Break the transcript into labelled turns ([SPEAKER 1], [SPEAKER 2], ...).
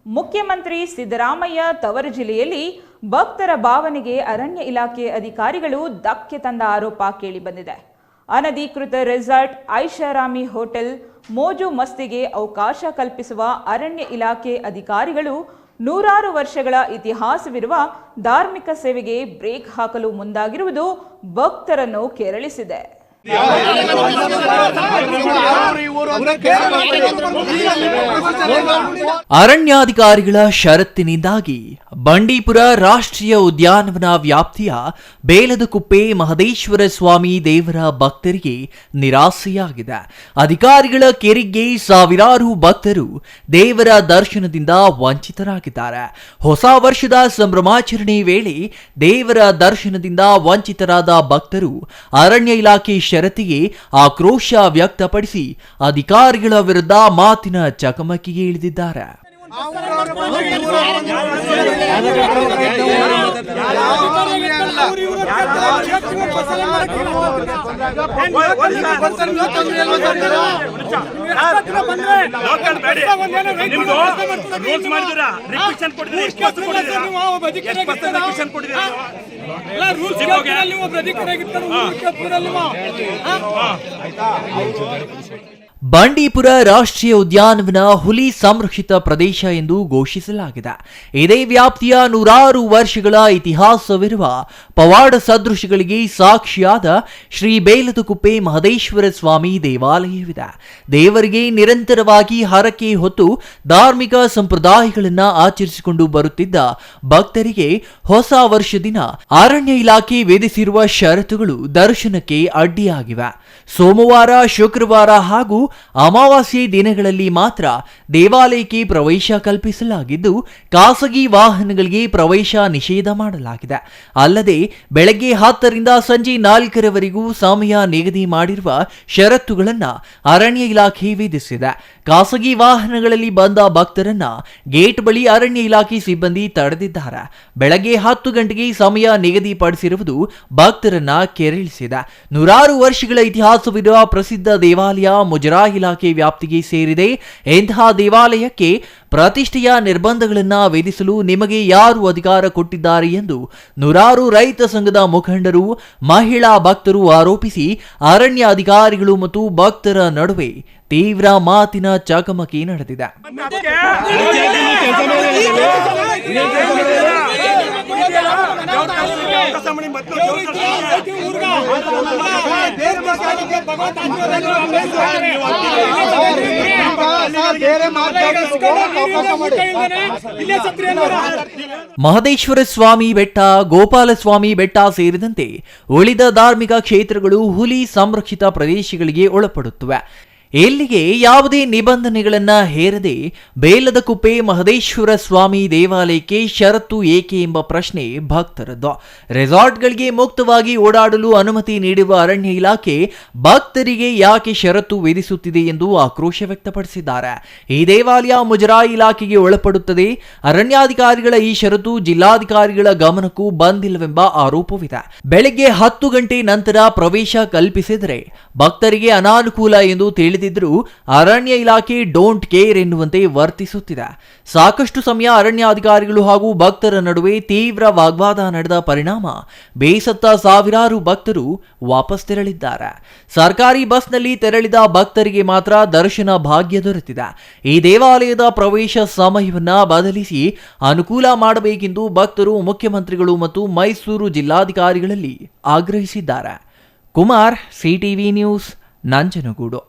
[SPEAKER 1] ಮುಖ್ಯಮಂತ್ರಿ ಸಿದ್ದರಾಮಯ್ಯ ತವರು ಜಿಲ್ಲೆಯಲ್ಲಿ ಭಕ್ತರ ಭಾವನೆಗೆ ಅರಣ್ಯ ಇಲಾಖೆ ಅಧಿಕಾರಿಗಳು ಧಕ್ಕೆ ತಂದ ಆರೋಪ ಕೇಳಿಬಂದಿದೆ. ಅನಧಿಕೃತ ರೆಸಾರ್ಟ್, ಐಷಾರಾಮಿ ಹೋಟೆಲ್, ಮೋಜು ಮಸ್ತಿಗೆ ಅವಕಾಶ ಕಲ್ಪಿಸುವ ಅರಣ್ಯ ಇಲಾಖೆ ಅಧಿಕಾರಿಗಳು ನೂರಾರು ವರ್ಷಗಳ ಇತಿಹಾಸವಿರುವ ಧಾರ್ಮಿಕ ಸೇವೆಗೆ ಬ್ರೇಕ್ ಹಾಕಲು ಮುಂದಾಗಿರುವುದು ಭಕ್ತರನ್ನು ಕೆರಳಿಸಿದೆ.
[SPEAKER 2] ಅರಣ್ಯಾಧಿಕಾರಿಗಳ ಷರತ್ತಿನಿಂದಾಗಿ ಬಂಡೀಪುರ ರಾಷ್ಟ್ರೀಯ ಉದ್ಯಾನವನ ವ್ಯಾಪ್ತಿಯ ಬೇಲದಕುಪ್ಪೆ ಮಹದೇಶ್ವರ ಸ್ವಾಮಿ ದೇವರ ಭಕ್ತರಿಗೆ ನಿರಾಸೆಯಾಗಿದೆ. ಅಧಿಕಾರಿಗಳ ಕಿರಿಗೆ ಸಾವಿರಾರು ಭಕ್ತರು ದೇವರ ದರ್ಶನದಿಂದ ವಂಚಿತರಾಗಿದ್ದಾರೆ. ಹೊಸ ವರ್ಷದ ಸಂಭ್ರಮಾಚರಣೆ ವೇಳೆ ದೇವರ ದರ್ಶನದಿಂದ ವಂಚಿತರಾದ ಭಕ್ತರು ಅರಣ್ಯ ಇಲಾಖೆ ಷರತ್ತಿಗೆ ಆಕ್ರೋಶ ವ್ಯಕ್ತಪಡಿಸಿ ಅಧಿಕಾರಿಗಳ ವಿರುದ್ಧ ಮಾತಿನ ಚಕಮಕಿಗೆ ಇಳಿದಿದ್ದಾರೆ. ಬಂಡೀಪುರ ರಾಷ್ಟ್ರೀಯ ಉದ್ಯಾನವನ ಹುಲಿ ಸಂರಕ್ಷಿತ ಪ್ರದೇಶ ಎಂದು ಘೋಷಿಸಲಾಗಿದೆ. ಇದೇ ವ್ಯಾಪ್ತಿಯ ನೂರಾರು ವರ್ಷಗಳ ಇತಿಹಾಸವಿರುವ ಪವಾಡ ಸದೃಶಗಳಿಗೆ ಸಾಕ್ಷಿಯಾದ ಶ್ರೀ ಬೇಲದಕುಪ್ಪೆ ಮಹದೇಶ್ವರ ಸ್ವಾಮಿ ದೇವಾಲಯವಿದೆ. ದೇವರಿಗೆ ನಿರಂತರವಾಗಿ ಹರಕೆ ಹೊತ್ತು ಧಾರ್ಮಿಕ ಸಂಪ್ರದಾಯಗಳನ್ನು ಆಚರಿಸಿಕೊಂಡು ಬರುತ್ತಿದ್ದ ಭಕ್ತರಿಗೆ ಹೊಸ ವರ್ಷ ದಿನ ಅರಣ್ಯ ಇಲಾಖೆ ವಿಧಿಸಿರುವ ಷರತ್ತುಗಳು ದರ್ಶನಕ್ಕೆ ಅಡ್ಡಿಯಾಗಿವೆ. ಸೋಮವಾರ, ಶುಕ್ರವಾರ ಹಾಗೂ ಅಮಾವಾಸ್ಯೆ ದಿನಗಳಲ್ಲಿ ಮಾತ್ರ ದೇವಾಲಯಕ್ಕೆ ಪ್ರವೇಶ ಕಲ್ಪಿಸಲಾಗಿದ್ದು, ಖಾಸಗಿ ವಾಹನಗಳಿಗೆ ಪ್ರವೇಶ ನಿಷೇಧ ಮಾಡಲಾಗಿದೆ. ಅಲ್ಲದೆ ಬೆಳಗ್ಗೆ 10 ರಿಂದ ಸಂಜೆ 4ರವರೆಗೂ ಸಮಯ ನಿಗದಿ ಮಾಡಿರುವ ಷರತ್ತುಗಳನ್ನು ಅರಣ್ಯ ಇಲಾಖೆ ವಿಧಿಸಿದೆ. ಖಾಸಗಿ ವಾಹನಗಳಲ್ಲಿ ಬಂದ ಭಕ್ತರನ್ನ ಗೇಟ್ ಬಳಿ ಅರಣ್ಯ ಇಲಾಖೆ ಸಿಬ್ಬಂದಿ ತಡೆದಿದ್ದಾರೆ. ಬೆಳಗ್ಗೆ 10 ಗಂಟೆಗೆ ಸಮಯ ನಿಗದಿಪಡಿಸಿರುವುದು ಭಕ್ತರನ್ನ ಕೆರಳಿಸಿದೆ. ನೂರಾರು ವರ್ಷಗಳ ಇತಿಹಾಸವಿರುವ ಪ್ರಸಿದ್ಧ ದೇವಾಲಯ ಮುಜರಾಯಿ ಇಲಾಖೆ ವ್ಯಾಪ್ತಿಗೆ ಸೇರಿದೆ. ಇಂತಹ ದೇವಾಲಯಕ್ಕೆ ಪ್ರತಿಷ್ಠೆಯ ನಿರ್ಬಂಧಗಳನ್ನು ವಿಧಿಸಲು ನಿಮಗೆ ಯಾರು ಅಧಿಕಾರ ಕೊಟ್ಟಿದ್ದಾರೆ ಎಂದು ನೂರಾರು ರೈತ ಸಂಘದ ಮುಖಂಡರು, ಮಹಿಳಾ ಭಕ್ತರು ಆರೋಪಿಸಿ ಅರಣ್ಯ ಅಧಿಕಾರಿಗಳು ಮತ್ತು ಭಕ್ತರ ನಡುವೆ ತೀವ್ರ ಮಾತಿನ ಚಕಮಕಿ ನಡೆದಿದೆ. ಮಹದೇಶ್ವರ ಸ್ವಾಮಿ ಬೆಟ್ಟ, ಗೋಪಾಲಸ್ವಾಮಿ ಬೆಟ್ಟ ಸೇರಿದಂತೆ ಉಳಿದ ಧಾರ್ಮಿಕ ಕ್ಷೇತ್ರಗಳು ಹುಲಿ ಸಂರಕ್ಷಿತ ಪ್ರದೇಶಗಳಿಗೆ ಒಳಪಡುತ್ತವೆ. ಇಲ್ಲಿಗೆ ಯಾವುದೇ ನಿಬಂಧನೆಗಳನ್ನ ಹೇರದೆ ಬೇಲದಕುಪ್ಪೆ ಮಹದೇಶ್ವರ ಸ್ವಾಮಿ ದೇವಾಲಯಕ್ಕೆ ಷರತ್ತು ಏಕೆ ಎಂಬ ಪ್ರಶ್ನೆ ಭಕ್ತರದ್ದು. ರೆಸಾರ್ಟ್ಗಳಿಗೆ ಮುಕ್ತವಾಗಿ ಓಡಾಡಲು ಅನುಮತಿ ನೀಡುವ ಅರಣ್ಯ ಇಲಾಖೆ ಭಕ್ತರಿಗೆ ಯಾಕೆ ಷರತ್ತು ವಿಧಿಸುತ್ತಿದೆ ಎಂದು ಆಕ್ರೋಶ ವ್ಯಕ್ತಪಡಿಸಿದ್ದಾರೆ. ಈ ದೇವಾಲಯ ಮುಜರಾಯಿ ಇಲಾಖೆಗೆ ಒಳಪಡುತ್ತದೆ. ಅರಣ್ಯಾಧಿಕಾರಿಗಳ ಈ ಷರತ್ತು ಜಿಲ್ಲಾಧಿಕಾರಿಗಳ ಗಮನಕ್ಕೂ ಬಂದಿಲ್ಲವೆಂಬ ಆರೋಪವಿದೆ. ಬೆಳಗ್ಗೆ 10 ಗಂಟೆ ನಂತರ ಪ್ರವೇಶ ಕಲ್ಪಿಸಿದರೆ ಭಕ್ತರಿಗೆ ಅನಾನುಕೂಲ ಎಂದು ತಿಳಿದಿದ್ದರೂ ಅರಣ್ಯ ಇಲಾಖೆ ಡೋಂಟ್ ಕೇರ್ ಎನ್ನುವಂತೆ ವರ್ತಿಸುತ್ತಿದೆ. ಸಾಕಷ್ಟು ಸಮಯ ಅರಣ್ಯಾಧಿಕಾರಿಗಳು ಹಾಗೂ ಭಕ್ತರ ನಡುವೆ ತೀವ್ರ ವಾಗ್ವಾದ ನಡೆದ ಪರಿಣಾಮ ಬೇಸತ್ತ ಸಾವಿರಾರು ಭಕ್ತರು ವಾಪಸ್ ತೆರಳಿದ್ದಾರೆ. ಸರ್ಕಾರಿ ಬಸ್ನಲ್ಲಿ ತೆರಳಿದ ಭಕ್ತರಿಗೆ ಮಾತ್ರ ದರ್ಶನ ಭಾಗ್ಯ ದೊರೆತಿದೆ. ಈ ದೇವಾಲಯದ ಪ್ರವೇಶ ಸಮಯವನ್ನ ಬದಲಿಸಿ ಅನುಕೂಲ ಮಾಡಬೇಕೆಂದು ಭಕ್ತರು ಮುಖ್ಯಮಂತ್ರಿಗಳು ಮತ್ತು ಮೈಸೂರು ಜಿಲ್ಲಾಧಿಕಾರಿಗಳಲ್ಲಿ ಆಗ್ರಹಿಸಿದ್ದಾರೆ. Kumar, CTV news, Nanjangud.